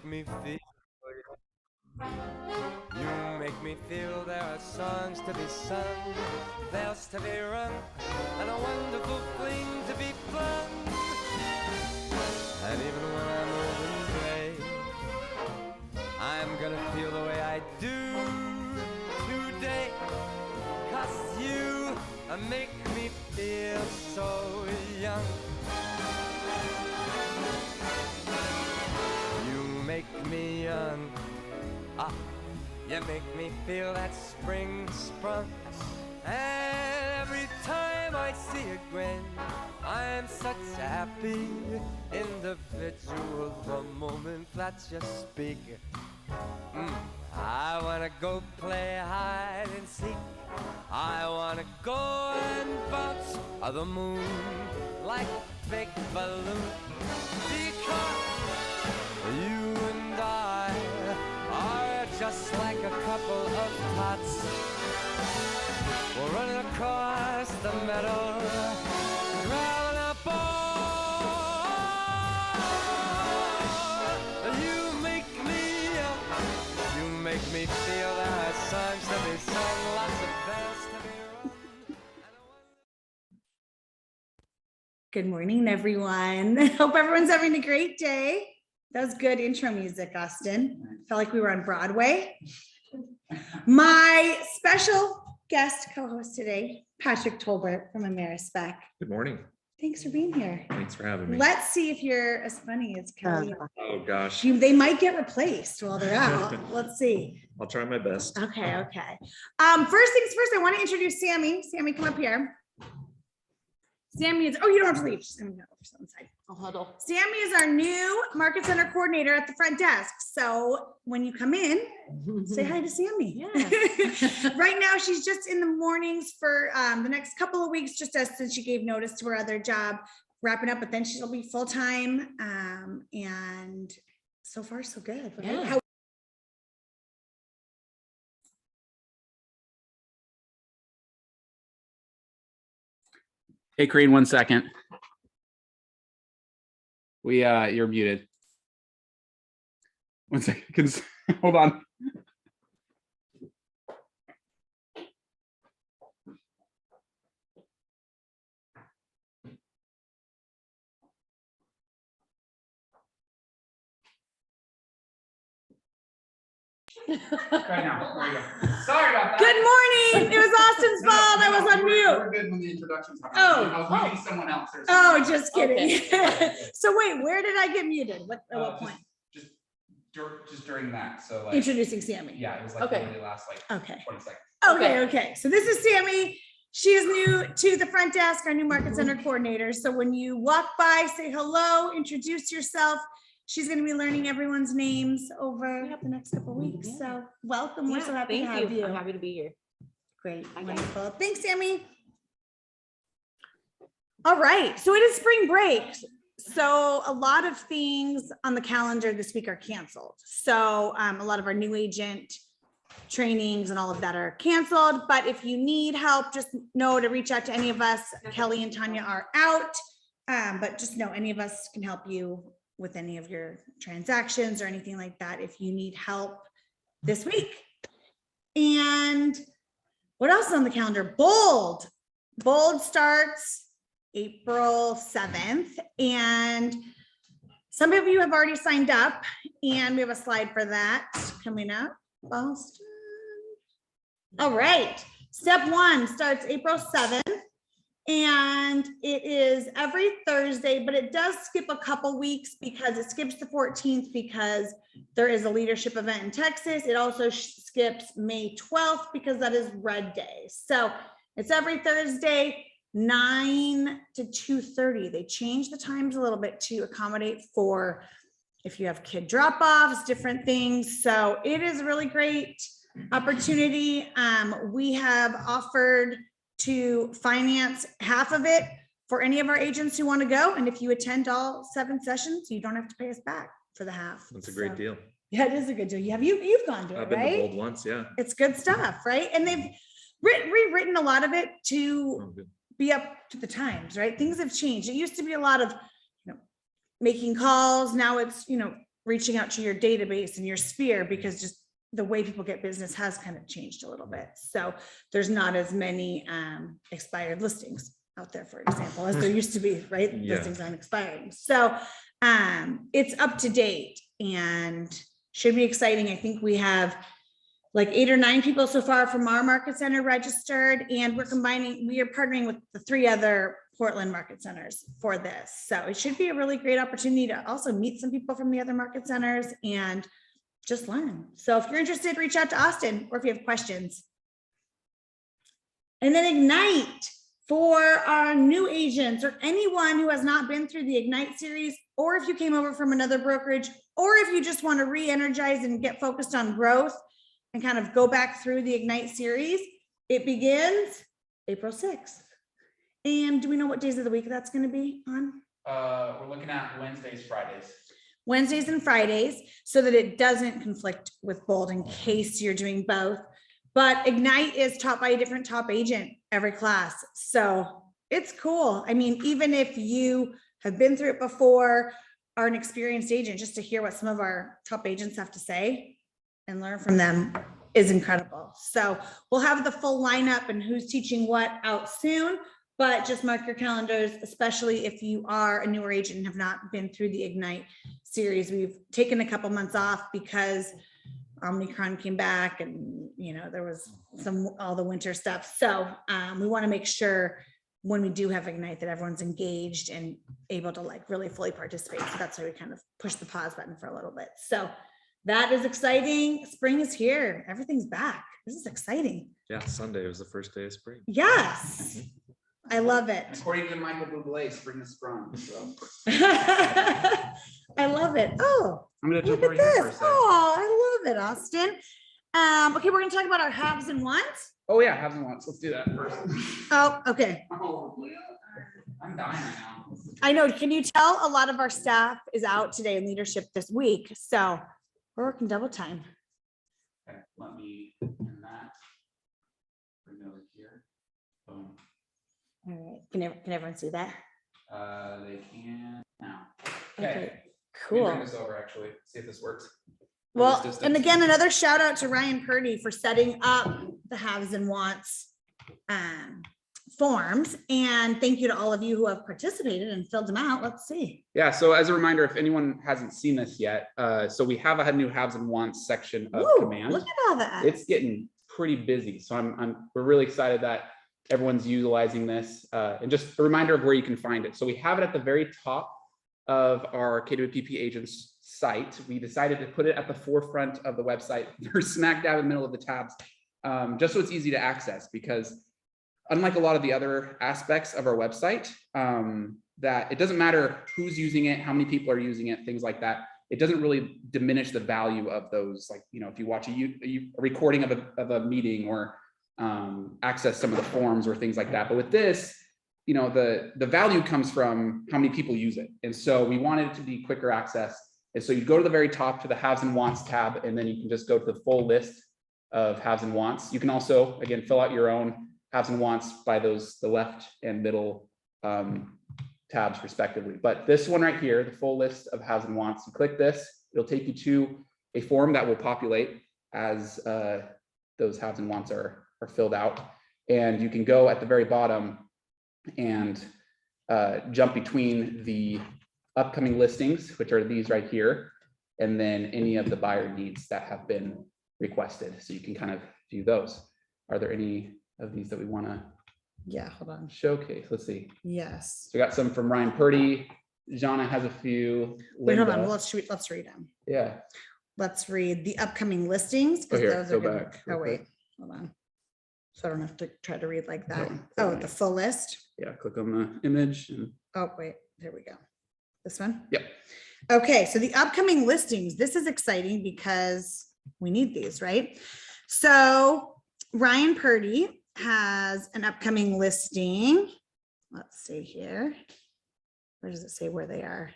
me feel. You make me feel there are songs to be sung, bells to be rung, and a wonderful fling to be flung. And even when I'm old and gray, I'm gonna feel the way I do today. 'Cause you make me feel so young. You make me young. Ah, you make me feel that spring sprung. And every time I see a grin, I'm such a happy individual. The moment that you speak, I wanna go play hide and seek. I wanna go and bounce the moon like a big balloon. Because you and I are just like a couple of tots. We're running across the meadow, grabbing a ball. You make me feel there are songs to be sung, lots of bells to be rung. Good morning, everyone. Hope everyone's having a great day. That was good intro music, Austin. Felt like we were on Broadway. My special guest co-host today, Patrick Tolbert from Amerispec. Good morning. Thanks for being here. Thanks for having me. Let's see if you're as funny as Kelly. Oh gosh. They might get replaced while they're out. Let's see. I'll try my best. Okay. First things first, I want to introduce Sammy. Sammy, come up here. Sammy is, you don't have to leave. Just gonna go over to the side. I'll huddle. Sammy is our new Market Center coordinator at the front desk. So when you come in, say hi to Sammy. Yeah. Right now, she's just in the mornings for the next couple of weeks, just since she gave notice to her other job, wrapping up, but then she'll be full-time. And so far, so good. Right? Yeah. Hey, Kareen, 1 second. You're muted. 1 second. Hold on. Right now. There you go. Sorry about that. Good morning. It was Austin's fault. I was on mute. We're good when the introductions happen. I was muting someone else. Oh, just kidding. Okay. So wait, where did I get muted? At what point? Just during that. So like Introducing Sammy. yeah, it was like Okay. literally last like Okay. 20 seconds. Okay. So this is Sammy. She is new to the front desk, our new Market Center coordinator. So when you walk by, say hello, introduce yourself. She's going to be learning everyone's names over the next couple of weeks. Yeah. So welcome. We're so happy to Thank have you. I'm happy to be here. Great. Okay. Wonderful. Thanks, Sammy. All right. So it is spring break. So a lot of things on the calendar this week are canceled. So a lot of our new agent trainings and all of that are canceled. But if you need help, just know to reach out to any of us. Kelly and Tanya are out. But just know any of us can help you with any of your transactions or anything like that if you need help this week. And what else is on the calendar? Bold starts April 7th. And some of you have already signed up, and we have a slide for that coming up. Boston. All right. Step 1 starts April 7th. And it is every Thursday, but it does skip a couple weeks because it skips the 14th because there is a leadership event in Texas. It also skips May 12th because that is Red Day. So it's every Thursday, 9 to 2:30. They changed the times a little bit to accommodate for if you have kid drop-offs, different things. So it is a really great opportunity. We have offered to finance half of it for any of our agents who want to go. And if you attend all 7 sessions, you don't have to pay us back for the half. That's a great deal. Yeah, it is a good deal. You've gone to it, I've been to right? Bold once, yeah. It's good stuff, right? And they've rewritten a lot of it to Oh, good. be up to the times, right? Things have changed. It used to be a lot of, making calls. Now it's, reaching out to your database and your sphere, because just the way people get business has kind of changed a little bit. So there's not as many expired listings out there, for example, as there used to be, right? Yeah. Listings aren't expiring. So it's up to date and should be exciting. I think we have like 8 or 9 people so far from our market center registered, and we are partnering with the 3 other Portland market centers for this. So it should be a really great opportunity to also meet some people from the other market centers and just learn. So if you're interested, reach out to Austin, or if you have questions. And then Ignite for our new agents or anyone who has not been through the Ignite series, or if you came over from another brokerage, or if you just want to re-energize and get focused on growth and kind of go back through the Ignite series. It begins April 6th. And do we know what days of the week that's going to be on? We're looking at Wednesdays, Fridays. Wednesdays and Fridays, so that it doesn't conflict with Bold in case you're doing both. But Ignite is taught by a different top agent every class. So it's cool. I mean, even if you have been through it before, are an experienced agent, just to hear what some of our top agents have to say and learn from them is incredible. So we'll have the full lineup and who's teaching what out soon, but just mark your calendars, especially if you are a newer agent and have not been through the Ignite series. We've taken a couple months off because Omicron came back and, you know, there was all the winter stuff. So we want to make sure when we do have Ignite that everyone's engaged and able to like really fully participate. So that's why we kind of push the pause button for a little bit. So that is exciting. Spring is here. Everything's back. This is exciting. Yeah, Sunday was the first day of spring. Yes. I love it. According to Michael Bublé, spring is sprung. So I love it. Oh, I'm gonna look jump at over here for a this. second. Oh, I love it, Austin. Okay, we're gonna talk about our haves and wants. Oh yeah, have them once. Let's do that first. Oh, okay. Oh, I'm dying right now. I know. Can you tell a lot of our staff is out today in leadership this week? So we're working double time. Okay, let me in that. Bring it over here. Boom. All right. Can everyone see that? They can now. Okay, Okay. Let me cool. bring this over actually. See if this works. Well, This and distance. again, another shout out to Ryan Purdy for setting up the haves and wants forms. And thank you to all of you who have participated and filled them out. Let's see. Yeah, so as a reminder, if anyone hasn't seen this yet, so we have a new haves and wants section of Woo, command. look at all that. It's getting pretty busy. So we're really excited that everyone's utilizing this. And just a reminder of where you can find it. So we have it at the very top of our KWPP agents site. We decided to put it at the forefront of the website. We're smack dab in the middle of the tabs, just so it's easy to access, because unlike a lot of the other aspects of our website, that it doesn't matter who's using it, how many people are using it, things like that. It doesn't really diminish the value of those. Like, you know, if you watch a recording of a meeting or access some of the forms or things like that. But with this, you know, the value comes from how many people use it. And so we wanted it to be quicker access. And so you go to the very top to the haves and wants tab, and then you can just go to the full list of haves and wants. You can also, again, fill out your own haves and wants by the left and middle tabs respectively. But this one right here, the full list of haves and wants, you click this, it'll take you to a form that will populate as those haves and wants are filled out. And you can go at the very bottom and jump between the upcoming listings, which are these right here, and then any of the buyer needs that have been requested. So you can kind of view those. Are there any of these that we want to Hold on. showcase? Let's see. Yes. So we got some from Ryan Purdy. Jana has a few. Wait, hold on. Linda. Well, let's read them. Yeah. Let's read the upcoming listings. 'Cause here, those are go gonna- back Oh, real wait, quick. hold on. So I don't have to try to read like that. No, Oh, fine. the full list. Yeah, click on the image and Oh, wait, there we go. This one? Yep. Okay, so the upcoming listings, this is exciting because we need these, right? So Ryan Purdy has an upcoming listing. Let's see here. Where does it say where they are?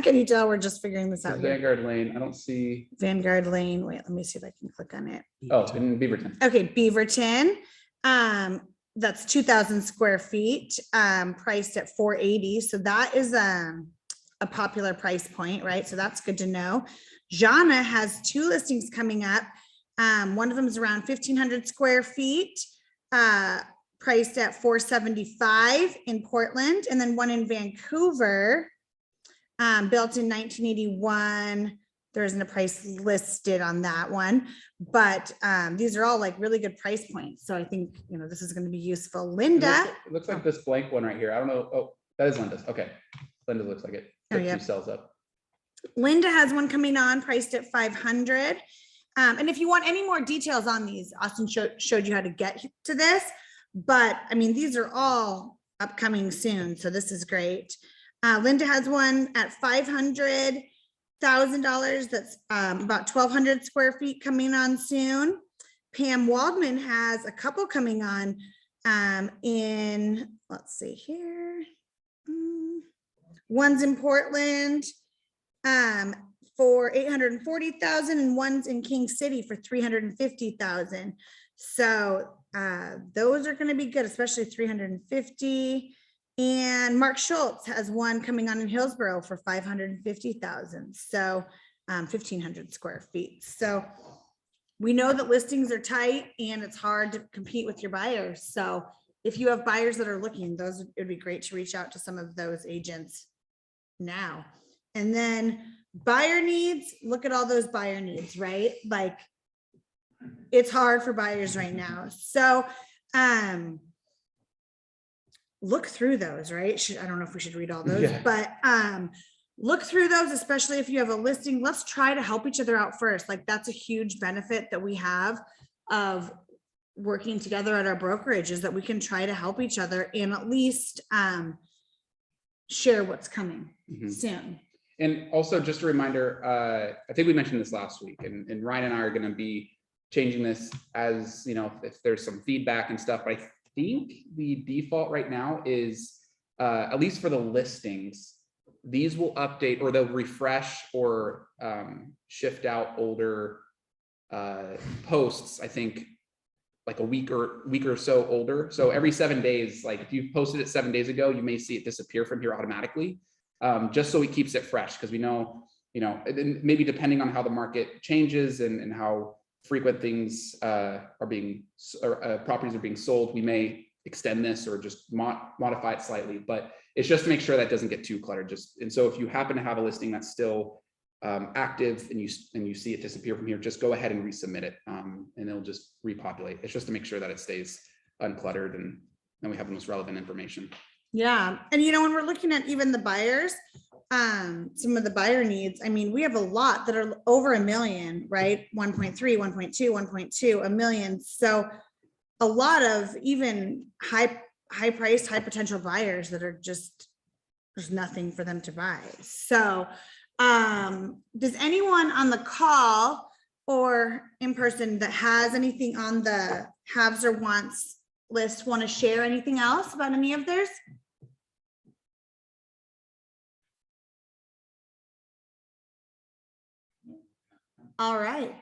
Can you tell we're just figuring this out here? Vanguard Lane. I don't see. Vanguard Lane. Wait, let me see if I can click on it. Oh, in Beaverton. Okay, Beaverton. That's 2,000 square feet, priced at $480. So that is a popular price point, right? So that's good to know. Jana has 2 listings coming up. One of them is around 1,500 square feet, priced at $475 in Portland, and then one in Vancouver, built in 1981. There isn't a price listed on that one, but these are all like really good price points. So I think, you know, this is going to be useful. Linda. It looks like this blank one right here. I don't know. Oh, that is Linda's. Okay. Linda looks like it. Oh, Put yep. 2 cells up. Linda has one coming on priced at 500. And if you want any more details on these, Austin showed you how to get to this, but I mean, these are all upcoming soon. So this is great. Linda has one at $500,000. That's about 1,200 square feet coming on soon. Pam Waldman has a couple coming on in, let's see here. One's in Portland for 840,000 and one's in King City for 350,000. So those are going to be good, especially 350. And Mark Schultz has one coming on in Hillsborough for 550,000. So 1,500 square feet. So we know that listings are tight and it's hard to compete with your buyers. So if you have buyers that are looking, those, it would be great to reach out to some of those agents now. And then buyer needs, look at all those buyer needs, right? Like it's hard for buyers right now. So look through those, right? I don't know if we should read all those, but look through those, especially if you have a listing. Let's try to help each other out first. Like that's a huge benefit that we have of working together at our brokerage, is that we can try to help each other and at least share what's coming soon. And also just a reminder, I think we mentioned this last week, and Ryan and I are going to be changing this as, you know, if there's some feedback and stuff. But I think the default right now is, at least for the listings, these will update or they'll refresh or shift out older posts, I think like a week or so older. So every 7 days, like if you posted it 7 days ago, you may see it disappear from here automatically, just so it keeps it fresh. Because we know, you know, maybe depending on how the market changes and how frequent things are being, properties are being sold, we may extend this or just modify it slightly. But it's just to make sure that doesn't get too cluttered. And so if you happen to have a listing that's still active and you see it disappear from here, just go ahead and resubmit it, and it'll just repopulate. It's just to make sure that it stays uncluttered and then we have the most relevant information. Yeah. And you know, when we're looking at even the buyers, some of the buyer needs, I mean, we have a lot that are over $1 million, right? 1.3, 1.2, 1.2, $1 million. So a lot of even high priced, high potential buyers that are just, there's nothing for them to buy. So does anyone on the call or in person that has anything on the haves or wants list want to share anything else about any of theirs? All right,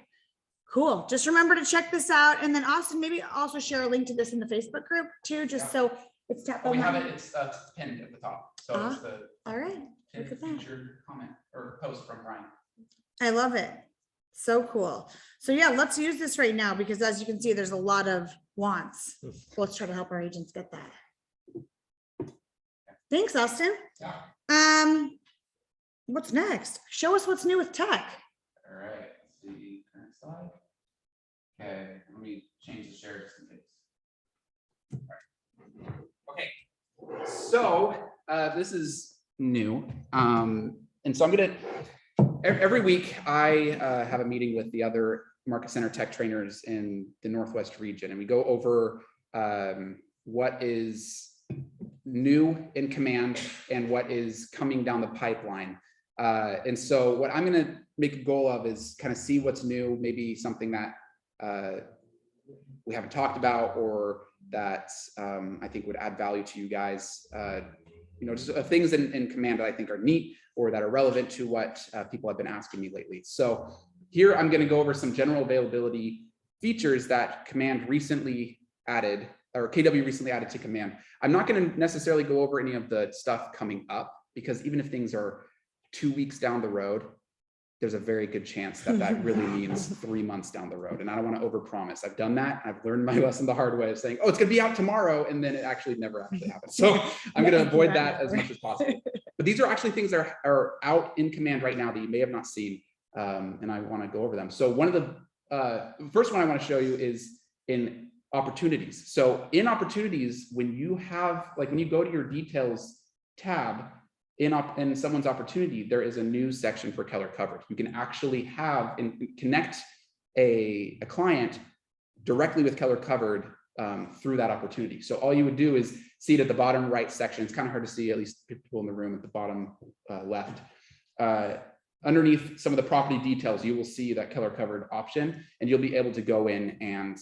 cool. Just remember to check this out. And then Austin, maybe also share a link to this in the Facebook group too, just so it's top of We have mind. it, it's pinned at the top. So it's the All right, look at that. featured comment or post from Ryan. I love it. So cool. So yeah, let's use this right now because as you can see, there's a lot of wants. Let's try to help our agents get that. Thanks, Austin. Yeah. What's next? Show us what's new with tech. All right, let's see current slide. Okay, let me change the share just in case. All right. Okay, so this is new. And so I'm gonna, every week I have a meeting with the other Market Center tech trainers in the Northwest region, and we go over what is new in Command and what is coming down the pipeline. And so what I'm going to make a goal of is kind of see what's new, maybe something that we haven't talked about or that I think would add value to you guys. You know, just things in Command that I think are neat or that are relevant to what people have been asking me lately. So here I'm going to go over some general availability features that Command recently added, or KW recently added to Command. I'm not going to necessarily go over any of the stuff coming up because even if things are 2 weeks down the road, there's a very good chance that that really means 3 months down the road. And I don't want to overpromise. I've done that. I've learned my lesson the hard way of saying, oh, it's going to be out tomorrow. And then it actually never actually happens. So I'm going to avoid that as much as possible. But these are actually things that are out in command right now that you may have not seen. And I want to go over them. So one of the first one I want to show you is in opportunities. So in opportunities, when you have, like when you go to your details tab, in someone's opportunity, there is a new section for Keller Covered. You can actually have and connect a client directly with Keller Covered through that opportunity. So all you would do is see it at the bottom right section. It's kind of hard to see, at least people in the room at the bottom left. Underneath some of the property details, you will see that Keller Covered option, and you'll be able to go in and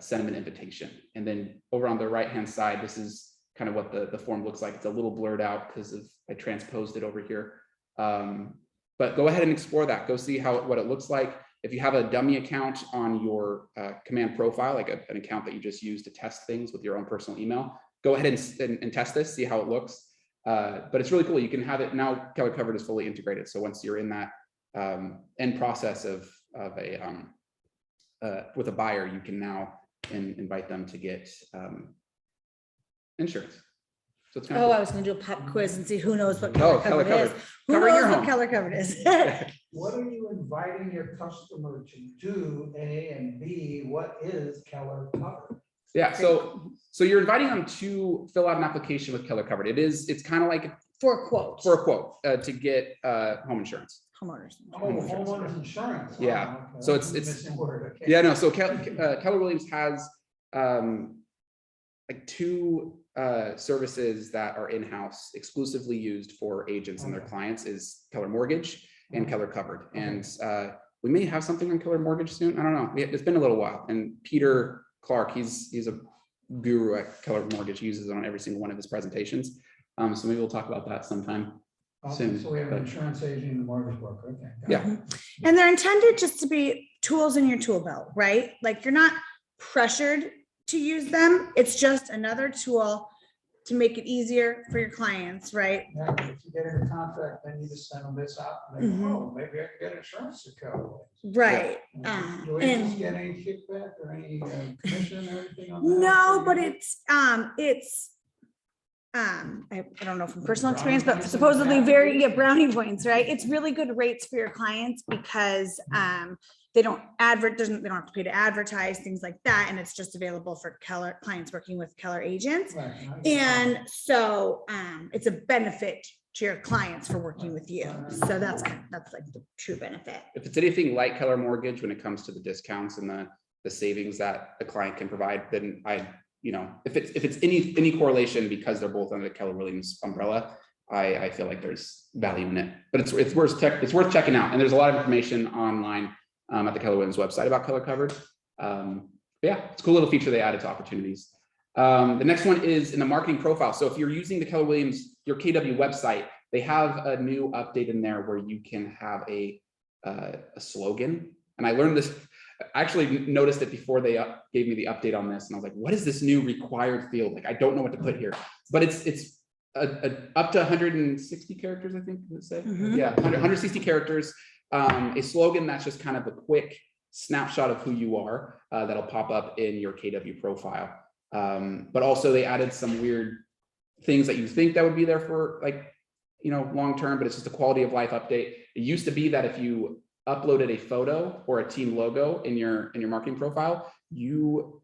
send them an invitation. And then over on the right-hand side, this is kind of what the form looks like. It's a little blurred out because I transposed it over here. But go ahead and explore that. Go see what it looks like. If you have a dummy account on your command profile, like an account that you just use to test things with your own personal email, go ahead and test this, see how it looks. But it's really cool. You can have it now. Keller Covered is fully integrated. So once you're in that end process of with a buyer, you can now invite them to get insurance. So it's kind of Oh, cool. I was gonna do a pop quiz and see who knows what Oh, Keller Covered is. Who Covering your knows what home. Keller Covered is? What are you inviting your customer to do, A, and B, what is Keller Covered? Yeah, so you're inviting them to fill out an application with Keller Covered. It's kind of like For a quote. for a quote to get home insurance. Homeowners. Oh, homeowners insurance. Oh, Yeah. okay. So That's a it's- missing word. Okay. Yeah, no. So Keller Williams has like 2 services that are in-house, exclusively used for agents and their Okay. clients, is Keller Mortgage and Mhm. Keller Covered. Okay. And we may have something on Keller Mortgage soon. I don't know. It's been a little while. And Peter Clark, he's a guru at Keller Mortgage, he uses it on every single one of his presentations. So maybe we'll talk about that sometime. Okay, soon, so we have an but- insurance agent and a mortgage broker. Okay. got Yeah. it. And they're intended just to be tools in your tool belt, right? Like you're not pressured to use them. It's just another tool to make it easier for your clients, right? Yeah, but if you get in a contract, then you just send them this out and they go, Mhm. oh, maybe I can get insurance to cover. Right. Do we And- just get any kickback or any commission or anything on that? No, for but you? I don't know from personal Brownie experience, but points and supposedly brownie points? brownie points, right? It's really good rates for your clients because they don't have to pay to advertise, things like that. And it's just available for Keller clients working with Keller agents. Right, I get And so it's a benefit to your clients for working with you. So that's like the true benefit. If it's anything like Keller Mortgage, when it comes to the discounts and the savings that the client can provide, then if it's any correlation, because they're both under the Keller Williams umbrella, I feel like there's value in it. But it's worth checking out. And there's a lot of information online at the Keller Williams website about Keller Covered. Yeah, it's a cool little feature they added to opportunities. The next one is in the marketing profile. So if you're using the Keller Williams, your KW website, they have a new update in there where you can have a slogan. And I learned this, I actually noticed it before they gave me the update on this. And I was like, what is this new required field? Like, I don't know what to put here, but it's up to 160 characters, I think, does it say? Mhm. Yeah, 160 characters. A slogan that's just kind of a quick snapshot of who you are that'll pop up in your KW profile. But also they added some weird things that you think that would be there for long term, but it's just a quality of life update. It used to be that if you uploaded a photo or a team logo in your marketing profile, you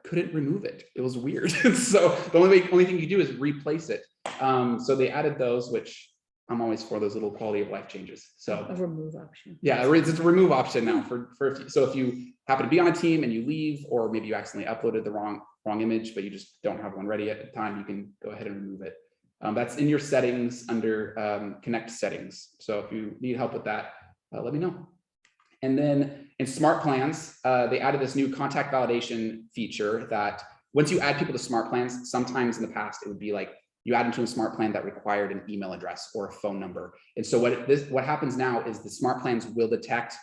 couldn't remove it. It was weird. So the only thing you do is replace it. So they added those, which I'm always for those little quality of life changes. So A remove option. yeah, it's a remove option now so if you happen to be on a team and you leave, or maybe you accidentally uploaded the wrong image, but you just don't have one ready at the time, you can go ahead and remove it. That's in your settings under connect settings. So if you need help with that, let me know. And then in smart plans, they added this new contact validation feature that once you add people to smart plans, sometimes in the past, it would be like you add into a smart plan that required an email address or a phone number. And so what happens now is the smart plans will detect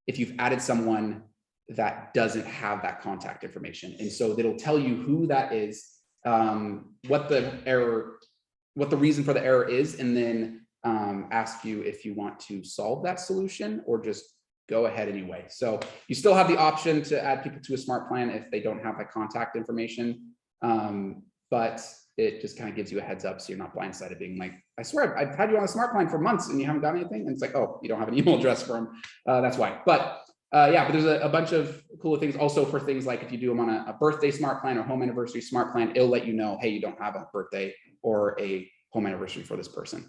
if you've added someone that doesn't have that contact information. And so it'll tell you who that is, what the reason for the error is, and then ask you if you want to solve that solution or just go ahead anyway. So you still have the option to add people to a smart plan if they don't have that contact information. But it just kind of gives you a heads up so you're not blindsided being like, I swear I've had you on a smart plan for months and you haven't done anything. And it's like, oh, you don't have an email address for them. That's why. But yeah, but there's a bunch of cool things also for things like if you do them on a birthday smart plan or home anniversary smart plan, it'll let you know, hey, you don't have a birthday or a home anniversary for this person.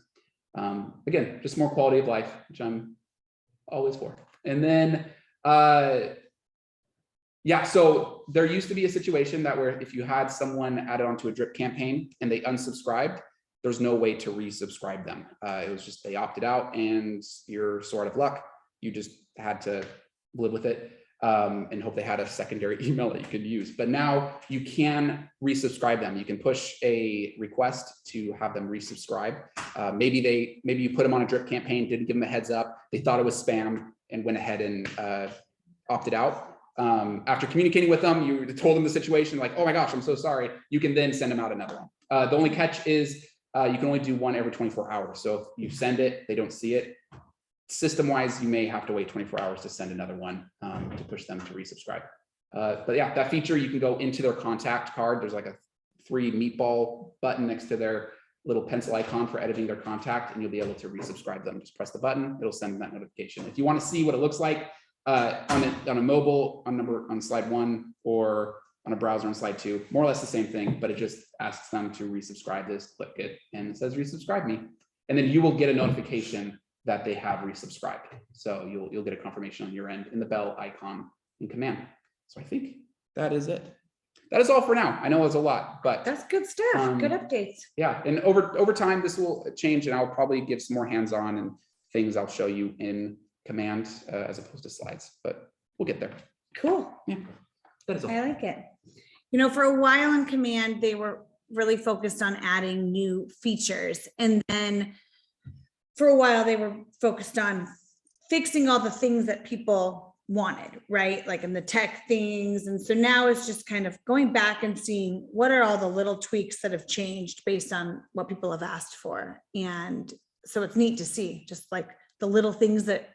Again, just more quality of life, which I'm always for. And then, yeah, so there used to be a situation that where if you had someone added onto a drip campaign and they unsubscribed, there's no way to resubscribe them. It was just they opted out and you're sort of luck. You just had to live with it and hope they had a secondary email that you could use. But now you can resubscribe them. You can push a request to have them resubscribe. Maybe you put them on a drip campaign, didn't give them a heads up. They thought it was spam and went ahead and opted out. After communicating with them, you told them the situation, like, oh my gosh, I'm so sorry. You can then send them out another one. The only catch is you can only do one every 24 hours. So if you send it, they don't see it. System-wise, you may have to wait 24 hours to send another one to push them to resubscribe. But yeah, that feature, you can go into their contact card. There's like a 3 meatball button next to their little pencil icon for editing their contact, and you'll be able to resubscribe them. Just press the button, it'll send that notification. If you want to see what it looks like on a mobile on slide 1 or on a browser on slide 2, more or less the same thing, but it just asks them to resubscribe this, click it, and it says resubscribe me. And then you will get a notification that they have resubscribed. So you'll get a confirmation on your end in the bell icon in command. So I think that is it. That is all for now. I know it's a lot, but That's good stuff. Good updates. yeah. And over time, this will change, and I'll probably give some more hands-on and things I'll show you in command as opposed to slides, but we'll get there. Cool. Yeah, that is all. I like it. You know, for a while in command, they were really focused on adding new features. And then for a while, they were focused on fixing all the things that people wanted, right? Like in the tech things. And so now it's just kind of going back and seeing what are all the little tweaks that have changed based on what people have asked for. And so it's neat to see just like the little things that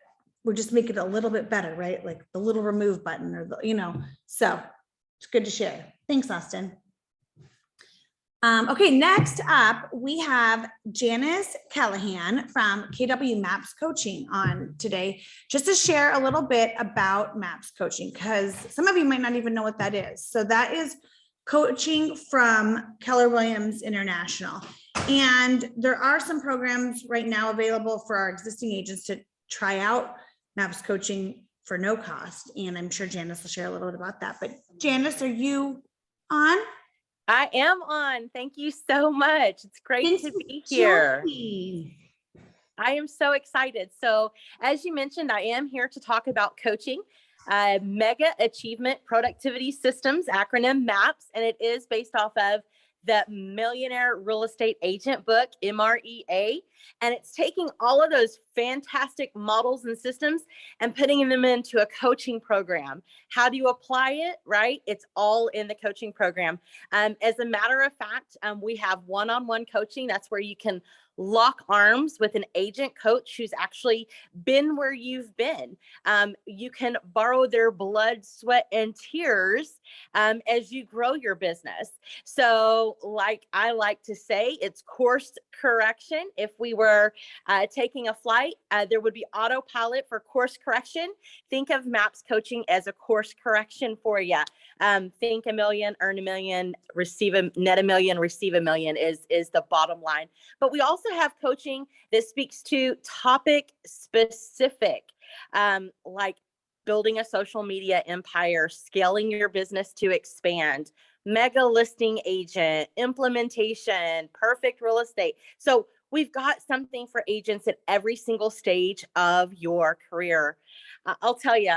we're just making it a little bit better, right? Like the little remove button or the, you know, so it's good to share. Thanks, Austin. Okay, next up, we have Janice Callahan from KW Maps Coaching on today, just to share a little bit about Maps Coaching, because some of you might not even know what that is. So that is coaching from Keller Williams International. And there are some programs right now available for our existing agents to try out Maps Coaching for no cost. And I'm sure Janice will share a little bit about that. But Janice, are you on? I am on. Thank you so much. It's great to be here. I am so excited. So as you mentioned, I am here to talk about coaching, Mega Achievement Productivity Systems, acronym MAPS, and it is based off of the Millionaire Real Estate Agent book, MREA, and it's taking all of those fantastic models and systems and putting them into a coaching program. How do you apply it, right? It's all in the coaching program. As a matter of fact, we have one-on-one coaching. That's where you can lock arms with an agent coach who's actually been where you've been. You can borrow their blood, sweat, and tears as you grow your business. So like I like to say, it's course correction. If we were taking a flight, there would be autopilot for course correction. Think of Maps Coaching as a course correction for you. Think a million, earn a million, net a million, receive a million is the bottom line. But we also have coaching that speaks to topic specific, like building a social media empire, scaling your business to expand, mega listing agent, implementation, perfect real estate. So we've got something for agents at every single stage of your career. I'll tell you,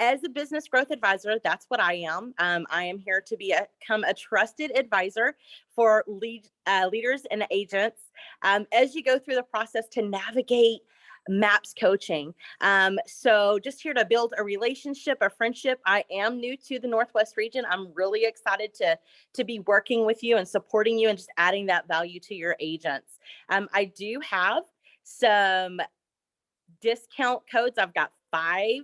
as a business growth advisor, that's what I am. I am here to become a trusted advisor for leaders and agents as you go through the process to navigate MAPS coaching. So just here to build a relationship, a friendship. I am new to the Northwest region. I'm really excited to be working with you and supporting you and just adding that value to your agents. I do have some discount codes. I've got 5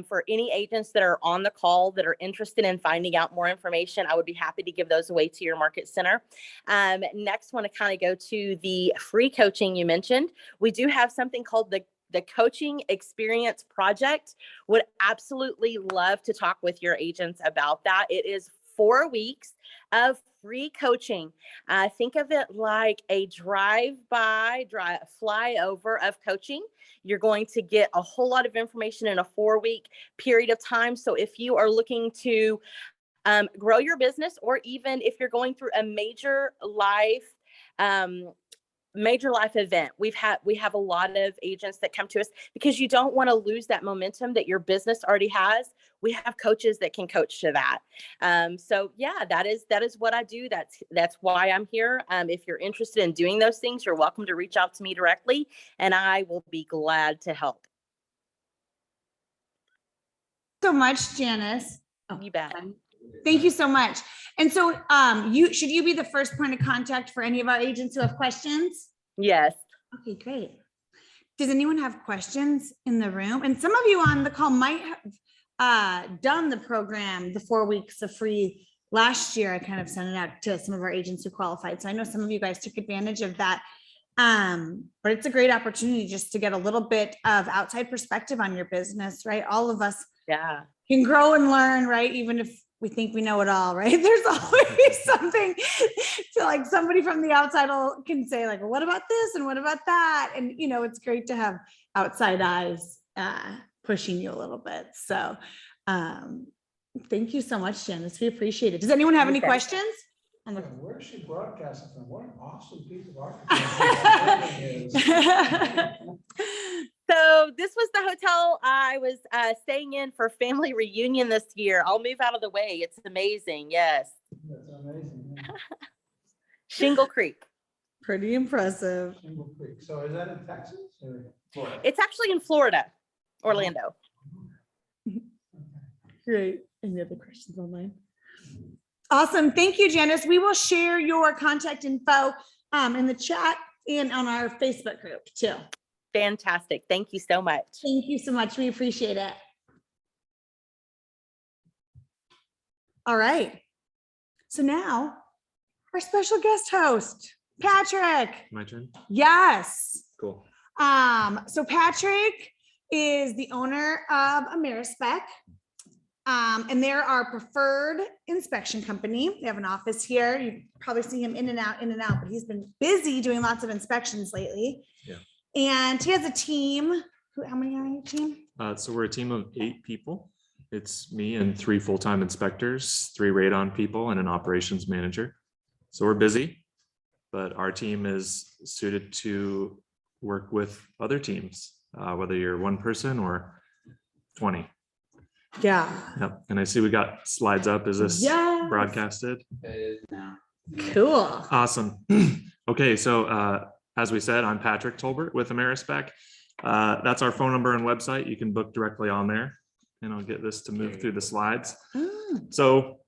for any agents that are on the call that are interested in finding out more information. I would be happy to give those away to your market center. Next, want to kind of go to the free coaching you mentioned. We do have something called the Coaching Experience Project. Would absolutely love to talk with your agents about that. It is 4 weeks of free coaching. Think of it like a flyover of coaching. You're going to get a whole lot of information in a 4-week period of time. So if you are looking to grow your business, or even if you're going through a major life event, we have a lot of agents that come to us because you don't want to lose that momentum that your business already has. We have coaches that can coach to that. So yeah, that is what I do. That's why I'm here. If you're interested in doing those things, you're welcome to reach out to me directly, and I will be glad to help. So much, Janice. You bet. Thank you so much. And so should you be the first point of contact for any of our agents who have questions? Yes. Okay, great. Does anyone have questions in the room? And some of you on the call might have done the program, the 4 weeks of free last year. I kind of sent it out to some of our agents who qualified. So I know some of you guys took advantage of that. But it's a great opportunity just to get a little bit of outside perspective on your business, right? All of us can grow and learn, right? Even if we think we know it all, right? There's always something to, like, somebody from the outside can say, like, well, what about this and what about that? And, you know, it's great to have outside eyes pushing you a little bit. So thank you so much, Janice. We appreciate it. Does anyone have any questions? Where is she broadcasting from? What an awesome piece of architecture. So this was the hotel I was staying in for family reunion this year. I'll move out of the way. It's amazing. Yes. That's amazing. Yeah. Shingle Creek. Pretty impressive. Shingle Creek. So is that in Texas or Florida? It's actually in Florida, Orlando. Great. Any other questions online? Awesome. Thank you, Janice. We will share your contact info in the chat and on our Facebook group too. Fantastic. Thank you so much. Thank you so much. We appreciate it. All right. So now our special guest host, Patrick. My turn. Yes. Cool. So Patrick is the owner of Amerispec. And they're our preferred inspection company. They have an office here. You probably see him in and out, but he's been busy doing lots of inspections lately. Yeah. And he has a team. How many are on your team? So we're a team of 8 people. It's me and 3 full-time inspectors, 3 radon people, and an operations manager. So we're busy, but our team is suited to work with other teams, whether you're 1 person or 20. Yeah. Yep. And I see we got slides up. Is this broadcasted? It is now. Cool. Awesome. Okay. So as we said, I'm Patrick Tolbert with Amerispec. That's our phone number and website. You can book directly on there, and I'll get this to move through the slides. So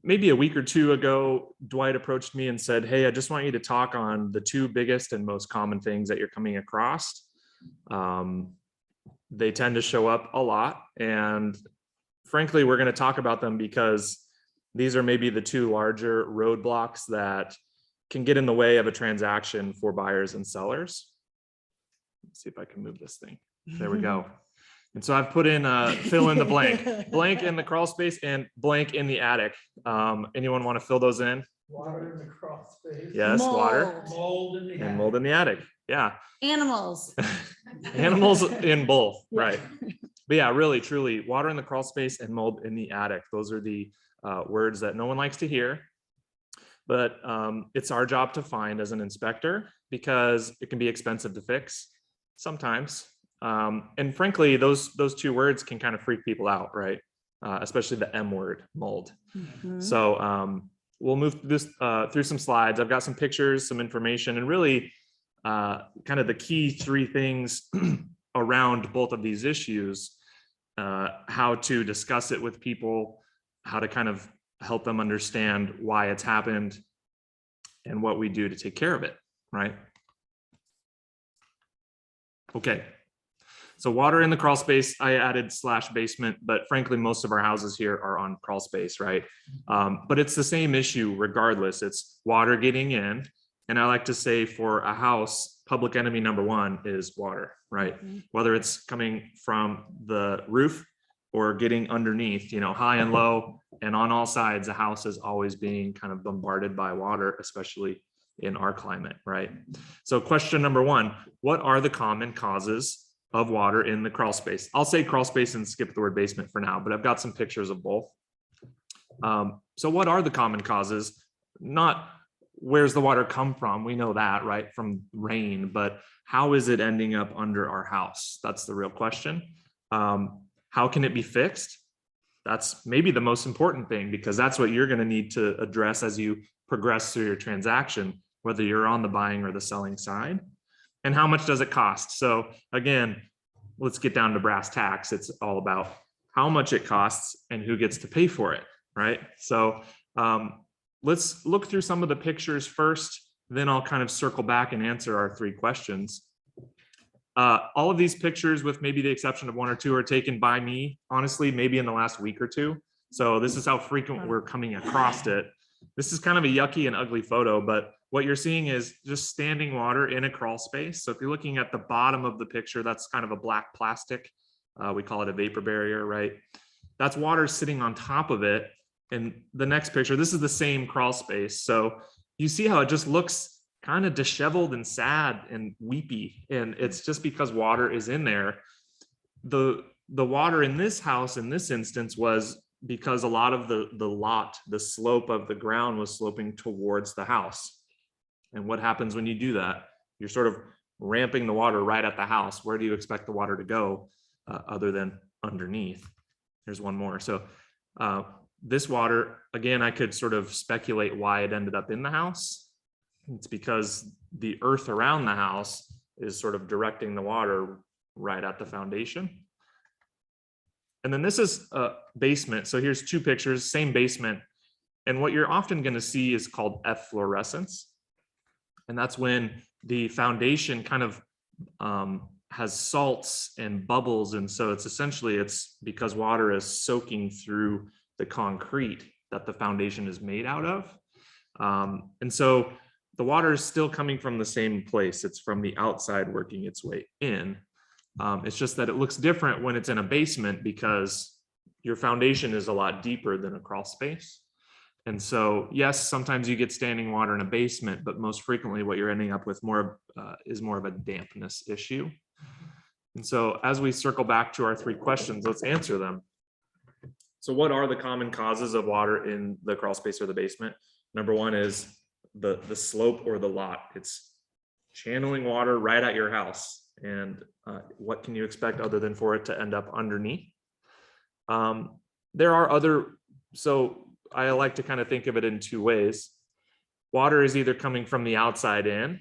maybe a week or 2 ago, Dwight approached me and said, hey, I just want you to talk on the 2 biggest and most common things that you're coming across. They tend to show up a lot, and frankly, we're going to talk about them because these are maybe the 2 larger roadblocks that can get in the way of a transaction for buyers and sellers. Let's see if I can move this thing. There we go. And so I've put in fill in the blank in the crawl space and blank in the attic. Anyone want to fill those in? Water in the crawl space. Yes, Mold. water Mold in the and attic. mold in the attic. Yeah. Animals. Animals in both, Yeah. right? But yeah, really, truly, water in the crawl space and mold in the attic. Those are the words that no one likes to hear, but it's our job to find as an inspector because it can be expensive to fix sometimes. And frankly, those 2 words can kind of freak people out, right? Especially the M word, mold. So we'll move this through some slides. I've got some pictures, some information, and really kind of the key three things around both of these issues, how to discuss it with people, how to kind of help them understand why it's happened, and what we do to take care of it, right? Okay. So water in the crawl space, I added / basement, but frankly, most of our houses here are on crawl space, right? But it's the same issue regardless. It's water getting in. And I like to say for a house, public enemy number one is water, right? Whether it's coming from the roof or getting underneath, high and low, and on all sides, the house is always being kind of bombarded by water, especially in our climate, right? So question number one, what are the common causes of water in the crawl space? I'll say crawl space and skip the word basement for now, but I've got some pictures of both. So what are the common causes? Not where's the water come from? We know that, right? From rain, but how is it ending up under our house? That's the real question. How can it be fixed? That's maybe the most important thing, because that's what you're going to need to address as you progress through your transaction, whether you're on the buying or the selling side. And how much does it cost? So again, let's get down to brass tacks. It's all about how much it costs and who gets to pay for it, right? So let's look through some of the pictures first, then I'll kind of circle back and answer our three questions. All of these pictures, with maybe the exception of one or two, are taken by me, honestly, maybe in the last week or two. So this is how frequent we're coming across it. This is kind of a yucky and ugly photo, but what you're seeing is just standing water in a crawl space. So if you're looking at the bottom of the picture, that's kind of a black plastic. We call it a vapor barrier, right? That's water sitting on top of it. And the next picture, this is the same crawl space. So you see how it just looks kind of disheveled and sad and weepy. And it's just because water is in there. The water in this house, in this instance, was because a lot of the slope of the ground was sloping towards the house. And what happens when you do that? You're sort of ramping the water right at the house. Where do you expect the water to go other than underneath? There's one more. So this water, again, I could sort of speculate why it ended up in the house. It's because the earth around the house is sort of directing the water right at the foundation. And then this is a basement. So here's two pictures, same basement. And what you're often going to see is called efflorescence. And that's when the foundation kind of has salts and bubbles. And so it's because water is soaking through the concrete that the foundation is made out of. And so the water is still coming from the same place. It's from the outside working its way in. It's just that it looks different when it's in a basement because your foundation is a lot deeper than a crawl space. And so, yes, sometimes you get standing water in a basement, but most frequently what you're ending up with is more of a dampness issue. And so as we circle back to our three questions, let's answer them. So what are the common causes of water in the crawl space or the basement? Number one is the slope or the lot. It's channeling water right at your house. And what can you expect other than for it to end up underneath? There are so I like to kind of think of it in two ways. Water is either coming from the outside in,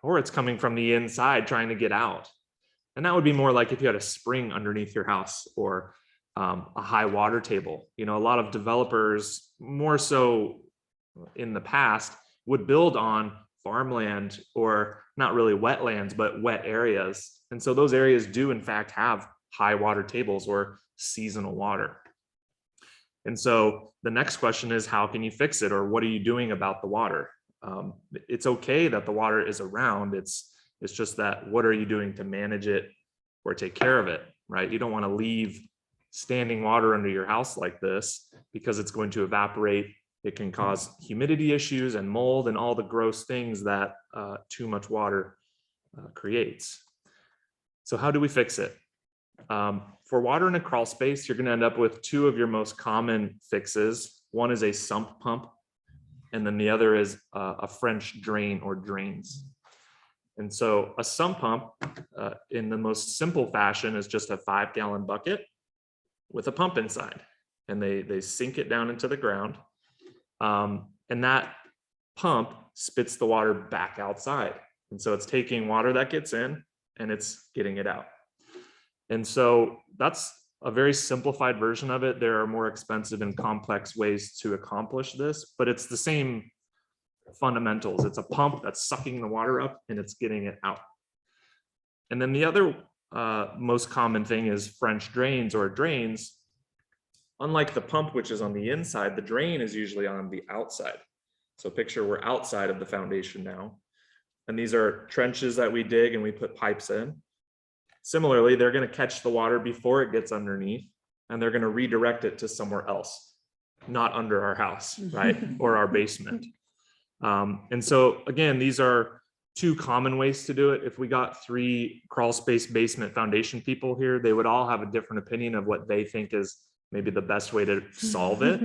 or it's coming from the inside trying to get out. And that would be more like if you had a spring underneath your house or a high water table. A lot of developers, more so in the past, would build on farmland, or not really wetlands, but wet areas. And so those areas do in fact have high water tables or seasonal water. And so the next question is, how can you fix it? Or what are you doing about the water? It's okay that the water is around. It's just that, what are you doing to manage it or take care of it, right? You don't want to leave standing water under your house like this, because it's going to evaporate. It can cause humidity issues and mold and all the gross things that too much water creates. So how do we fix it? For water in a crawl space, you're going to end up with two of your most common fixes. One is a sump pump, and then the other is a French drain or drains. And so a sump pump, in the most simple fashion, is just a 5-gallon bucket with a pump inside, and they sink it down into the ground. And that pump spits the water back outside. And so it's taking water that gets in and it's getting it out. And so that's a very simplified version of it. There are more expensive and complex ways to accomplish this, but it's the same fundamentals. It's a pump that's sucking the water up and it's getting it out. And then the other most common thing is French drains or drains. Unlike the pump, which is on the inside, the drain is usually on the outside. So picture we're outside of the foundation now. And these are trenches that we dig and we put pipes in. Similarly, they're going to catch the water before it gets underneath and they're going to redirect it to somewhere else, not under our house, right? Or our basement. And so again, these are two common ways to do it. If we got 3 crawl space basement foundation people here, they would all have a different opinion of what they think is maybe the best way to solve it.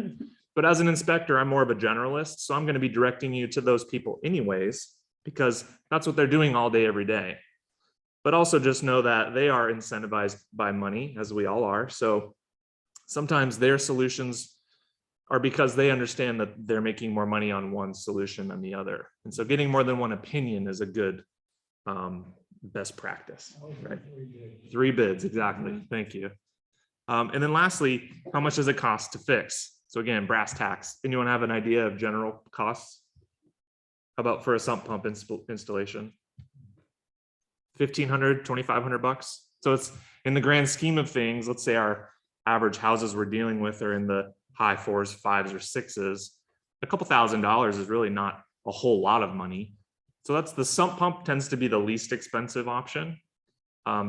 But as an inspector, I'm more of a generalist. So I'm going to be directing you to those people anyways, because that's what they're doing all day, every day. But also just know that they are incentivized by money, as we all are. So sometimes their solutions are because they understand that they're making more money on one solution than the other. And so getting more than one opinion is a good best practice, right? 3 bids, exactly. Thank you. And then lastly, how much does it cost to fix? So again, brass tacks. Anyone have an idea of general costs? How about for a sump pump installation? $1,500, $2,500. So it's in the grand scheme of things, let's say our average houses we're dealing with are in the high 4s, 5s, or 6s. A couple $1,000s is really not a whole lot of money. So that's the sump pump tends to be the least expensive option.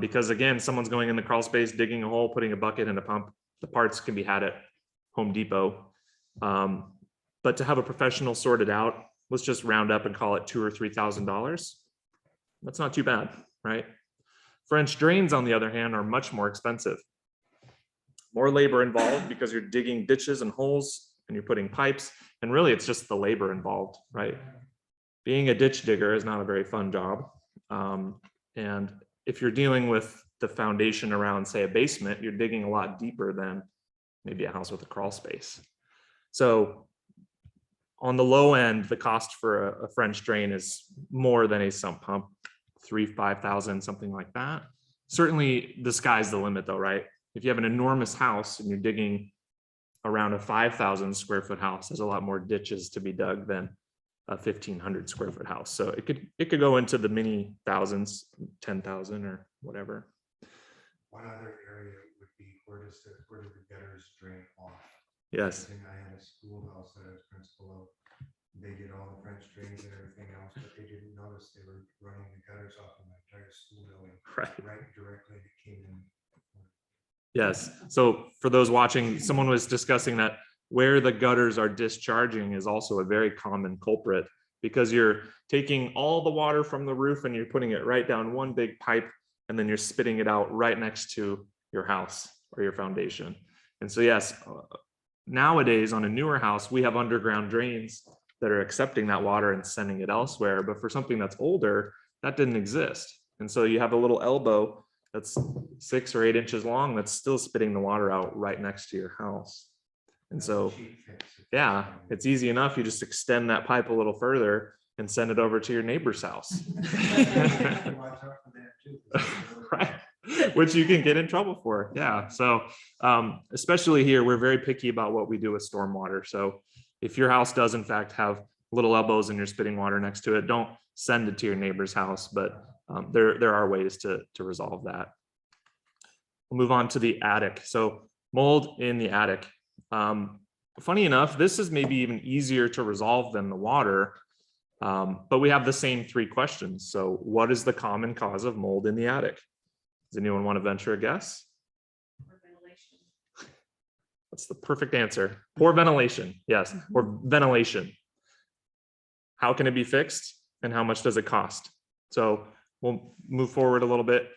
Because again, someone's going in the crawl space, digging a hole, putting a bucket in a pump. The parts can be had at Home Depot. But to have a professional sort it out, let's just round up and call it $2,000 or $3,000. That's not too bad, right? French drains, on the other hand, are much more expensive. More labor involved because you're digging ditches and holes and you're putting pipes. And really, it's just the labor involved, right? Being a ditch digger is not a very fun job. And if you're dealing with the foundation around, say, a basement, you're digging a lot deeper than maybe a house with a crawl space. So on the low end, the cost for a French drain is more than a sump pump, $3,000, $5,000, something like that. Certainly the sky's the limit though, right? If you have an enormous house and you're digging around a 5,000 square foot house, there's a lot more ditches to be dug than a 1,500 square foot house. So it could go into the many thousands, 10,000 or whatever. One other area would be where do the gutters drain off? Yes. I had a schoolhouse that I was principal of. They did all the French drains and everything else, but they didn't notice they were running the gutters off in the entire school building. Right directly that came in. Yes. So for those watching, someone was discussing that where the gutters are discharging is also a very common culprit, because you're taking all the water from the roof and you're putting it right down one big pipe, and then you're spitting it out right next to your house or your foundation. And so yes, nowadays on a newer house, we have underground drains that are accepting that water and sending it elsewhere. But for something that's older, that didn't exist. And so you have a little elbow that's 6 or 8 inches long that's still spitting the water out right next to your house. And so, yeah, it's easy enough. You just extend that pipe a little further and send it over to your neighbor's house. Right. Which you can get in trouble for. Yeah. So especially here, we're very picky about what we do with stormwater. So if your house does in fact have little elbows and you're spitting water next to it, don't send it to your neighbor's house. But there are ways to resolve that. We'll move on to the attic. So mold in the attic. Funny enough, this is maybe even easier to resolve than the water. But we have the same 3 questions. So what is the common cause of mold in the attic? Does anyone want to venture a guess? Poor ventilation. That's the perfect answer. Poor ventilation. Yes, or ventilation. How can it be fixed and how much does it cost? So we'll move forward a little bit.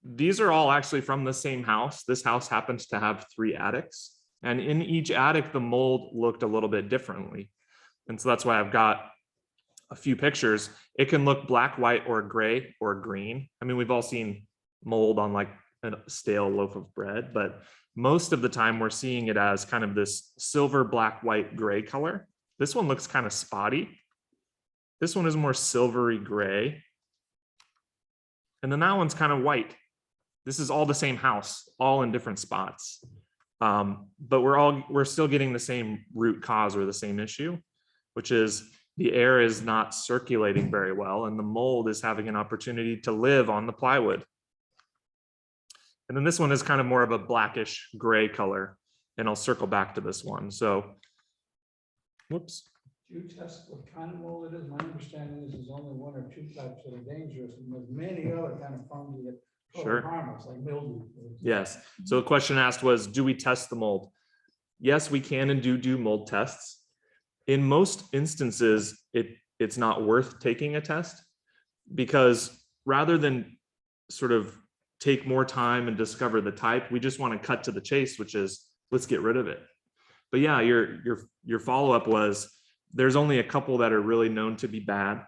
These are all actually from the same house. This house happens to have 3 attics, and in each attic, the mold looked a little bit differently. And so that's why I've got a few pictures. It can look black, white, or gray, or green. I mean, we've all seen mold on like a stale loaf of bread, but most of the time we're seeing it as kind of this silver, black, white, gray color. This one looks kind of spotty. This one is more silvery gray. And then that one's kind of white. This is all the same house, all in different spots. But we're still getting the same root cause or the same issue, which is the air is not circulating very well and the mold is having an opportunity to live on the plywood. And then this one is kind of more of a blackish gray color, and I'll circle back to this one. So, whoops. Do you test what kind of mold it is? My understanding is there's only one or two types that are dangerous, and there's many other kind of fungi that Sure. are harmless, like mildew. Yes. So the question asked was, do we test the mold? Yes, we can and do mold tests. In most instances, it's not worth taking a test, because rather than sort of take more time and discover the type, we just want to cut to the chase, which is let's get rid of it. But yeah, your follow-up was there's only a couple that are really known to be bad.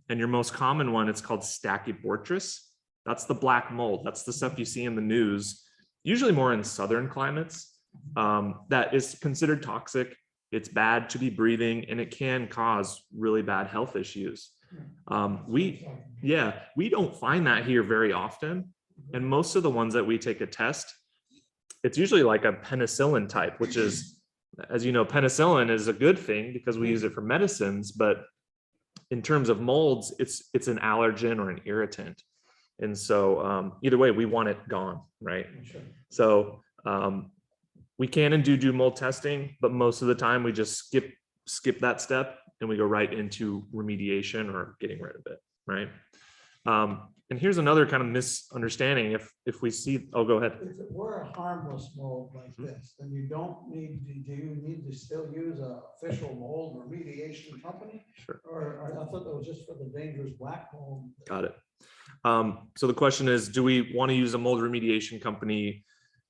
And your most common one, it's called Stachybotrys. That's the black mold. That's the stuff you see in the news, usually more in southern climates, that is considered toxic. It's bad to be breathing, and it can cause really bad health issues. We don't find that here very often. And most of the ones that we take a test, it's usually like a penicillin type, which is, as you know, penicillin is a good thing because we use it for medicines, but in terms of molds, it's an allergen or an irritant. And so either way, we want it gone, right? Sure. So we can and do mold testing, but most of the time we just skip that step and we go right into remediation or getting rid of it, right? And here's another kind of misunderstanding. If we see, oh, go ahead. If it were a harmless mold like this, then you don't need to, do you need to still use a official mold remediation company? Sure. Or I thought that was just for the dangerous black mold. Got it. So the question is, do we want to use a mold remediation company,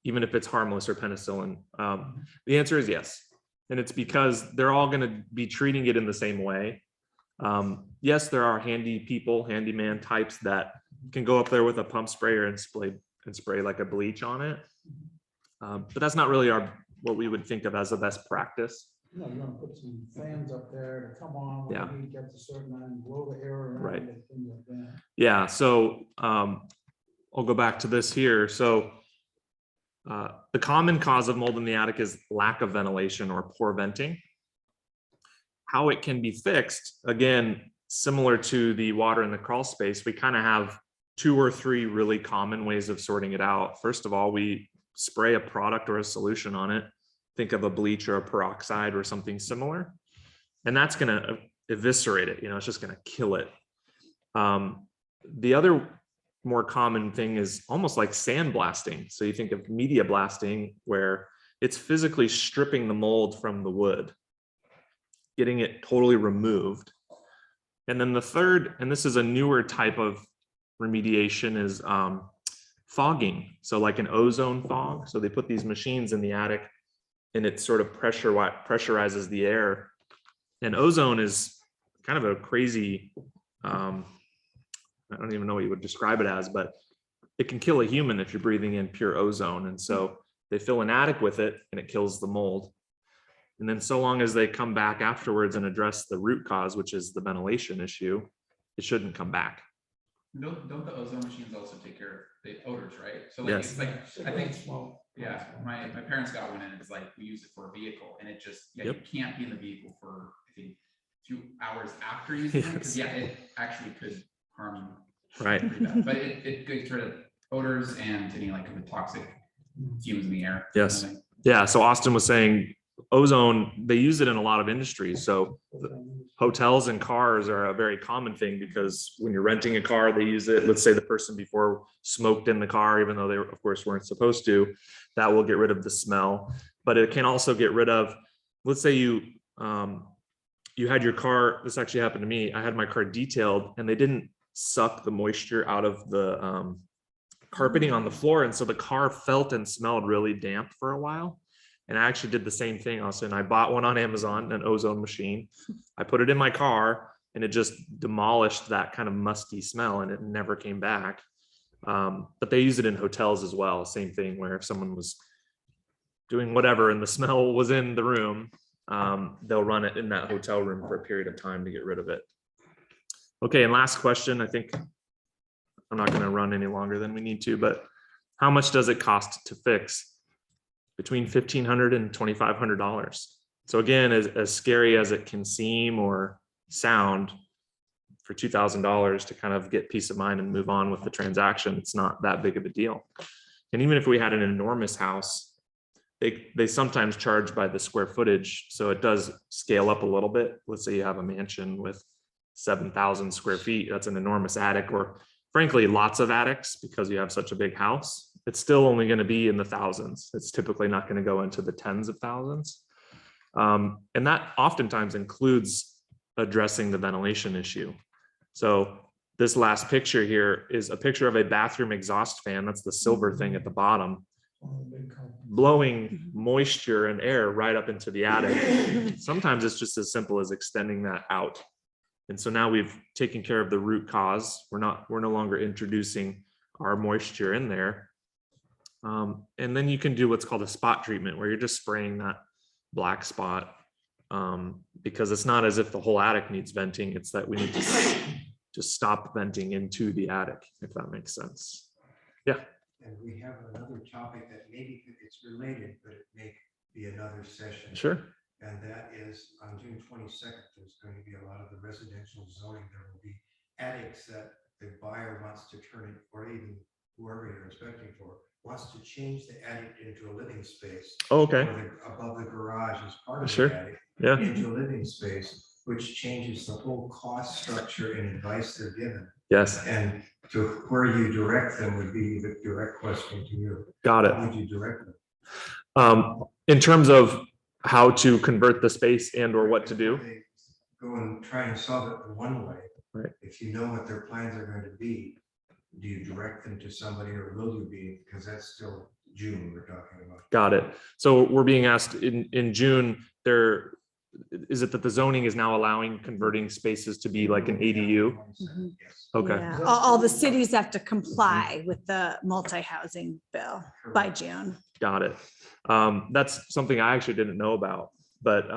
even if it's harmless or penicillin? The answer is yes. And it's because they're all going to be treating it in the same way. Yes, there are handyman types that can go up there with a pump sprayer and spray like a bleach on it. But that's not really what we would think of as the best practice. No, you're gonna put some fans up there to come on when Yeah. the heat gets a certain and blow the air around. Right. And things like that. Yeah, so I'll go back to this here. So the common cause of mold in the attic is lack of ventilation or poor venting. How it can be fixed, again, similar to the water in the crawl space, we kind of have 2 or 3 really common ways of sorting it out. First of all, we spray a product or a solution on it. Think of a bleach or a peroxide or something similar, and that's going to eviscerate it. It's just going to kill it. The other more common thing is almost like sandblasting. So you think of media blasting, where it's physically stripping the mold from the wood, getting it totally removed. And then the third, and this is a newer type of remediation, is fogging. So like an ozone fog. So they put these machines in the attic and it sort of pressurizes the air. And ozone is kind of a crazy, I don't even know what you would describe it as, but it can kill a human if you're breathing in pure ozone. And so they fill an attic with it and it kills the mold. And then so long as they come back afterwards and address the root cause, which is the ventilation issue, it shouldn't come back. Don't the ozone machines also take care of the odors, right? So like, Yes. it's like, I think, Smoke. yeah, my parents got one and it's like, we use it for a vehicle and it just, Yep. you can't be in the vehicle for, I think, a few hours after using it, because it actually could harm you. Right. pretty bad. But it gets rid of odors and any like of the toxic fumes in the air. Yes. Yeah. So Austin was saying ozone, they use it in a lot of industries. So hotels and cars are a very common thing, because when you're renting a car, they use it. Let's say the person before smoked in the car, even though they of course weren't supposed to. That will get rid of the smell. But it can also get rid of, let's say you had your car, this actually happened to me. I had my car detailed and they didn't suck the moisture out of the carpeting on the floor. And so the car felt and smelled really damp for a while. And I actually did the same thing also. And I bought one on Amazon, an ozone machine. I put it in my car and it just demolished that kind of musky smell and it never came back. But they use it in hotels as well. Same thing, where if someone was doing whatever and the smell was in the room, they'll run it in that hotel room for a period of time to get rid of it. Okay, and last question, I think I'm not going to run any longer than we need to, but how much does it cost to fix? Between $1,500 and $2,500. So again, as scary as it can seem or sound, for $2,000 to kind of get peace of mind and move on with the transaction, it's not that big of a deal. And even if we had an enormous house, they sometimes charge by the square footage. So it does scale up a little bit. Let's say you have a mansion with 7,000 square feet. That's an enormous attic, or frankly, lots of attics because you have such a big house. It's still only going to be in the thousands. It's typically not going to go into the tens of thousands. And that oftentimes includes addressing the ventilation issue. So this last picture here is a picture of a bathroom exhaust fan. That's the silver thing at the bottom, blowing moisture and air right up into the attic. Sometimes it's just as simple as extending that out. And so now we've taken care of the root cause. We're no longer introducing our moisture in there. And then you can do what's called a spot treatment, where you're just spraying that black spot, because it's not as if the whole attic needs venting. It's that we need to just stop venting into the attic, if that makes sense. Yeah. And we have another topic that maybe it's related, but it may be another session. Sure. And that is on June 22nd, there's going to be a lot of the residential zoning. There will be attics that the buyer wants to turn it, or even whoever you're inspecting for, wants to change the attic into a living space. Oh, okay. Or above the garage as part of Sure. the attic, Yeah. into a living space, which changes the whole cost structure and advice they're given. Yes. And to where you direct them would be the direct question to you. Got it. How would you direct them? In terms of how to convert the space and or what to do. They go and try and solve it one way. Right. If you know what their plans are going to be, do you direct them to somebody, or will you be, because that's still June we're talking about. Got it. So we're being asked in June, is it that the zoning is now allowing converting spaces to be like an ADU? Mhm. Yes. Okay. Yeah. All the cities have to comply with the multi-housing bill by June. Got it. That's something I actually didn't know about, but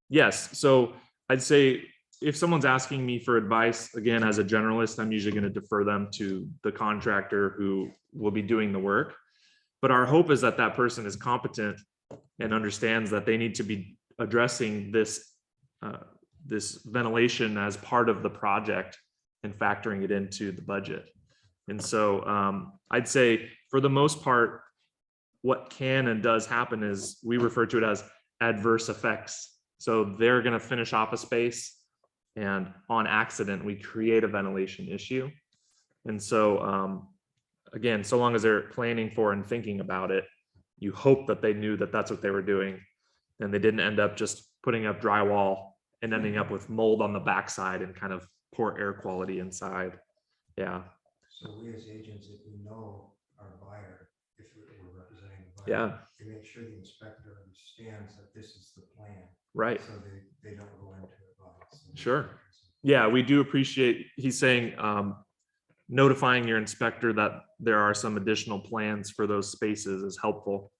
yes. So I'd say if someone's asking me for advice, again, as a generalist, I'm usually going to defer them to the contractor who will be doing the work. But our hope is that that person is competent and understands that they need to be addressing this ventilation as part of the project and factoring it into the budget. And so I'd say for the most part, what can and does happen is we refer to it as adverse effects. So they're going to finish off a space, and on accident, we create a ventilation issue. And so again, so long as they're planning for and thinking about it, you hope that they knew that that's what they were doing, and they didn't end up just putting up drywall and ending up with mold on the backside and kind of poor air quality inside. Yeah. So we as agents, if we know our buyer, if we're representing the buyer, Yeah. to make sure the inspector understands that this is the plan. Right. So they don't go into it blind. Sure. Yeah, we do appreciate, he's saying, notifying your inspector that there are some additional plans for those spaces is helpful.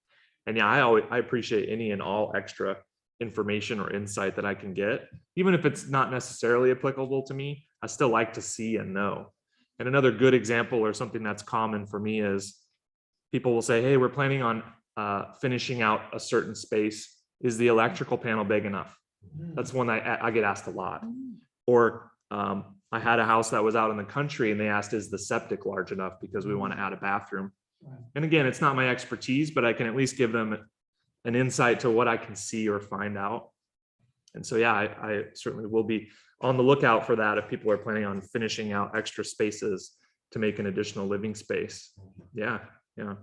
And yeah, I appreciate any and all extra information or insight that I can get, even if it's not necessarily applicable to me. I still like to see and know. And another good example, or something that's common for me, is people will say, hey, we're planning on finishing out a certain space. Is the electrical panel big enough? That's one I get asked a lot. Or I had a house that was out in the country, and they asked, is the septic large enough, because we want to add a bathroom. And again, it's not my expertise, but I can at least give them an insight to what I can see or find out. And so, yeah, I certainly will be on the lookout for that if people are planning on finishing out extra spaces to make an additional living space. Yeah, yeah.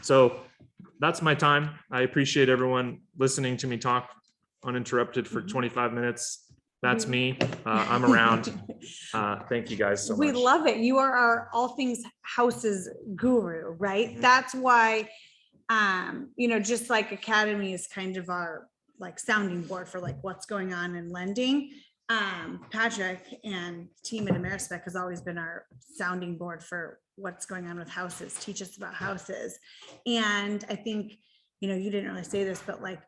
So that's my time. I appreciate everyone listening to me talk uninterrupted for 25 minutes. That's me. I'm around. Thank you guys so much. We love it. You are our all things houses guru, right? Mhm. That's why, just like Academy is kind of our like sounding board for like what's going on in lending. Patrick and team at Amerispec has always been our sounding board for what's going on with houses, teach us about houses. And I think, you didn't really say this, but like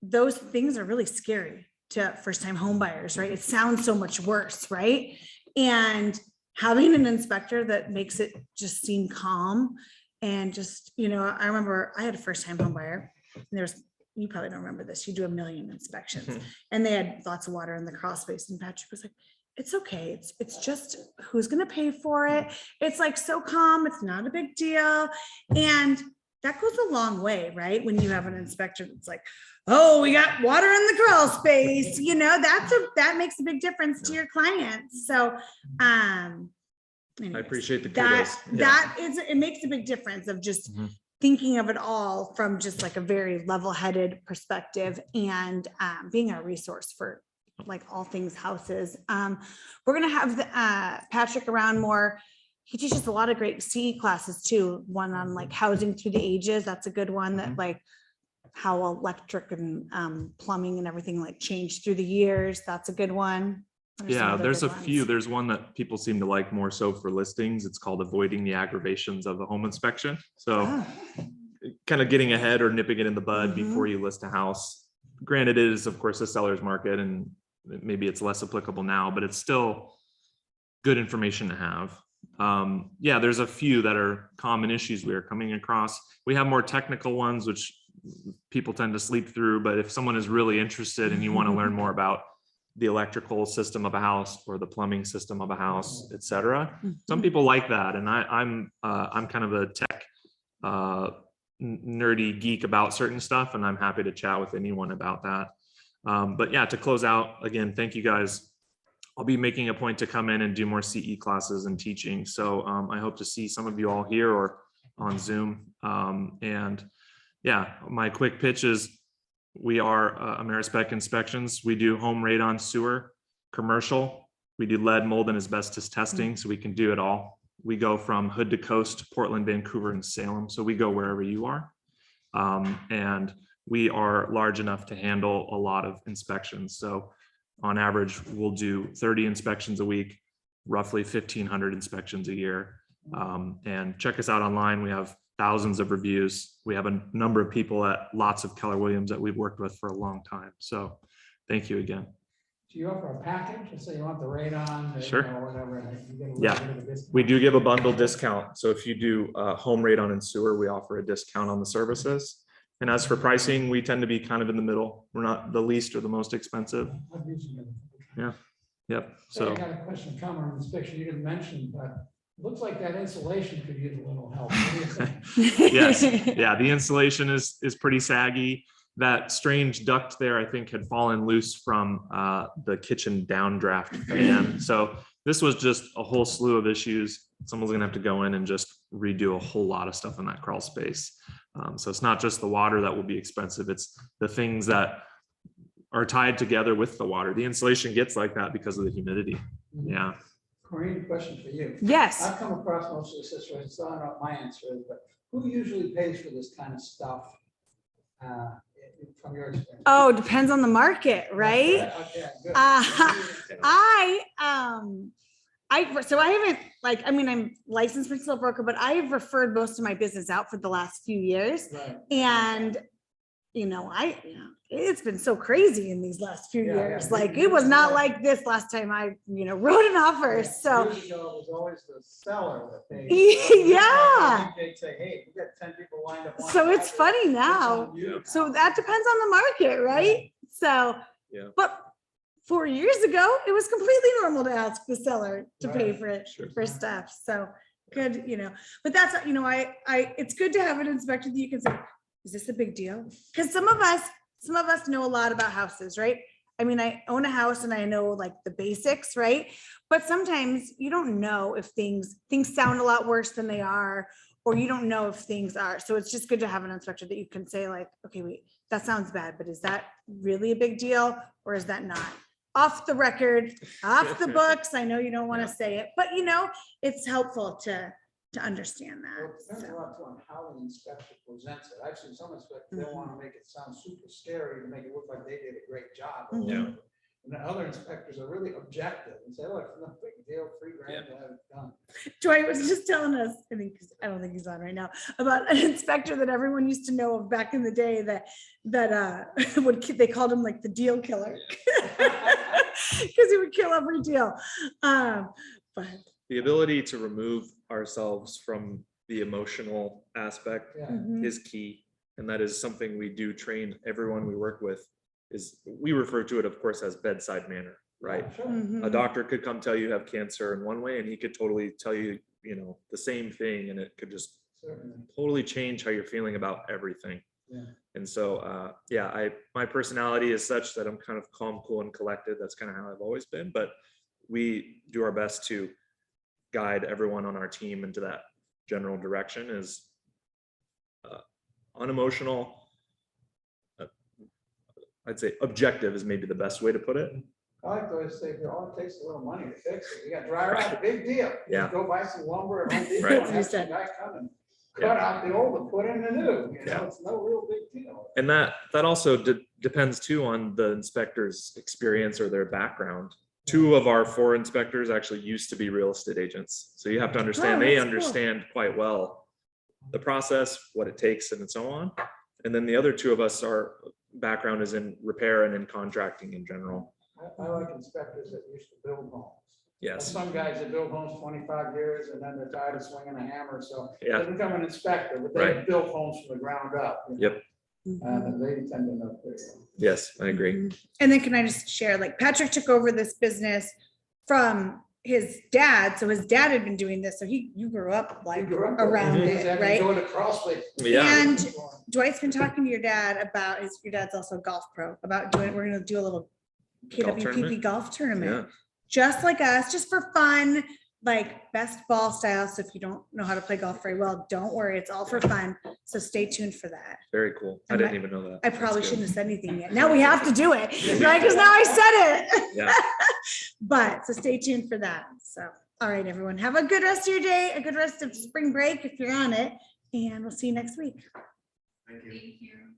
those things are really scary to first-time home buyers, right? It sounds so much worse, right? And having an inspector that makes it just seem calm and just, I remember I had a first-time home buyer, and you probably don't remember this, you do 1 million inspections, and they had lots of water in the crawl space, and Patrick was like, it's okay. It's just who's going to pay for it. It's like so calm. It's not a big deal. And that goes a long way, right? When you have an inspector that's like, oh, we got water in the crawl space, that makes a big difference to your clients. So, I appreciate the kudos. it makes a big difference of just thinking of it all from just like a very level-headed perspective, and being a resource for like all things houses. We're going to have Patrick around more. He teaches a lot of great CE classes too. One on like housing through the ages. That's a good one, that like how electric and plumbing and everything like changed through the years. That's a good one. There's a few. There's one that people seem to like more so for listings. It's called Avoiding the Aggravations of a Home Inspection. So kind of getting ahead or nipping it in the bud before you list a house. Granted, it is of course a seller's market, and maybe it's less applicable now, but it's still good information to have. There's a few that are common issues we are coming across. We have more technical ones, which people tend to sleep through, but if someone is really interested and you want to learn more about the electrical system of a house or the plumbing system of a house, etc., some people like that. And I'm kind of a tech nerdy geek about certain stuff, and I'm happy to chat with anyone about that. To close out, again, thank you guys. I'll be making a point to come in and do more CE classes and teaching. So I hope to see some of you all here or on Zoom. My quick pitch is we are Amerispec Inspections. We do home radon, sewer, commercial. We do lead, mold, and asbestos testing, so we can do it all. We go from hood to coast, Portland, Vancouver, and Salem. So we go wherever you are. And we are large enough to handle a lot of inspections. So on average, we'll do 30 inspections a week, roughly 1,500 inspections a year. And check us out online. We have thousands of reviews. We have a number of people at lots of Keller Williams that we've worked with for a long time. So thank you again. Do you offer a package? So you want the radon? Sure. Whatever. You get a little Yeah, bit of a discount. we do give a bundle discount. So if you do home radon and sewer, we offer a discount on the services. And as for pricing, we tend to be kind of in the middle. We're not the least or the most expensive. I've used them. Yeah. Yep. So So I got a question, comment on inspection you didn't mention, but it looks like that insulation could use a little help. What do you think? yes, yeah, the insulation is pretty saggy. That strange duct there, I think, had fallen loose from the kitchen downdraft fan. So this was just a whole slew of issues. Someone's gonna have to go in and just redo a whole lot of stuff in that crawl space. So it's not just the water that will be expensive, it's the things that are tied together with the water. The insulation gets like that because of the humidity. Yeah. Corinne, question for you. Yes. I've come across most of the situations, so I don't know what my answer is, but who usually pays for this kind of stuff from your experience? Oh, depends on the market, right? Okay, good. I'm licensed principal broker, but I've referred most of my business out for the last few years. Right. And, it's been so crazy in these last few years. Like it was not like this last time I, wrote an offer. So years ago, it was always the seller that paid. Yeah. They'd say, hey, we got 10 people lined up. So it's funny now. So that depends on the market, right? So, yeah. But 4 years ago, it was completely normal to ask the seller to pay for it, for stuff. So good, but that's, it's good to have an inspector that you can say, is this a big deal? Because some of us know a lot about houses, right? I mean, I own a house and I know like the basics, right? But sometimes you don't know if things sound a lot worse than they are, or you don't know if things are. So it's just good to have an inspector that you can say like, okay, wait, that sounds bad, but is that really a big deal? Or is that not? Off the record, off the books. I know you don't want to say it, but it's helpful to understand that. Well, it depends a lot on how the inspector presents it. I've seen some inspectors, they want to make it sound super scary to make it look like they did a great job. Yeah. And the other inspectors are really objective and say, look, no big deal, $3,000 to have it done. Dwight was just telling us, I don't think he's on right now, about an inspector that everyone used to know of back in the day that they called him like the deal killer. Because he would kill every deal. But The ability to remove ourselves from the emotional aspect Yeah. mhm. is key. And that is something we do train everyone we work with, is we refer to it, of course, as bedside manner, right? Sure. Mhm. A doctor could come tell you have cancer in one way, and he could totally tell you, the same thing, and it could just Certainly. totally change how you're feeling about everything. Yeah. And so, my personality is such that I'm kind of calm, cool, and collected. That's kind of how I've always been, but we do our best to guide everyone on our team into that general direction. Is unemotional. I'd say objective is maybe the best way to put it. I like to always say, all it takes is a little money to fix it. You got dryer out, big deal. Yeah. Go buy some lumber at Home Depot Right. and have some guy come and Yeah. cut out the old and put in the new. Yeah. It's no real big deal. And that also depends too on the inspector's experience or their background. 2 of our 4 inspectors actually used to be real estate agents. So you have to understand, Oh, they that's cool. understand quite well the process, what it takes, and so on. And then the other 2 of us, our background is in repair and in contracting in general. I like inspectors that used to build homes. There's Yes. some guys that build homes 25 years and then they're tired of swinging a hammer, so Yeah. they become an inspector, but Right. they built homes from the ground up. Yep. And they tend to know pretty well. Yes, I agree. Mhm. And then can I just share, like Patrick took over this business from his dad. So his dad had been doing this. So you grew up like You grew up with around Mhm. it, Having right? to go to CrossFit. Yeah. And Dwight's been talking to your dad about your dad's also a golf pro, about we're gonna do a little Golf KWPP tournament? golf tournament. Yeah. Just like us, just for fun, like best ball style. So if you don't know how to play golf very well, don't worry, it's all for fun. So stay tuned for that. Very cool. I And didn't my- even know that. I That's probably good. shouldn't have said anything yet. Now we have to do it, right? Because now I said it. Yeah. But so stay tuned for that. So, all right, everyone, have a good rest of your day, a good rest of spring break if you're on it, and we'll see you next week. Thank you. Thank you.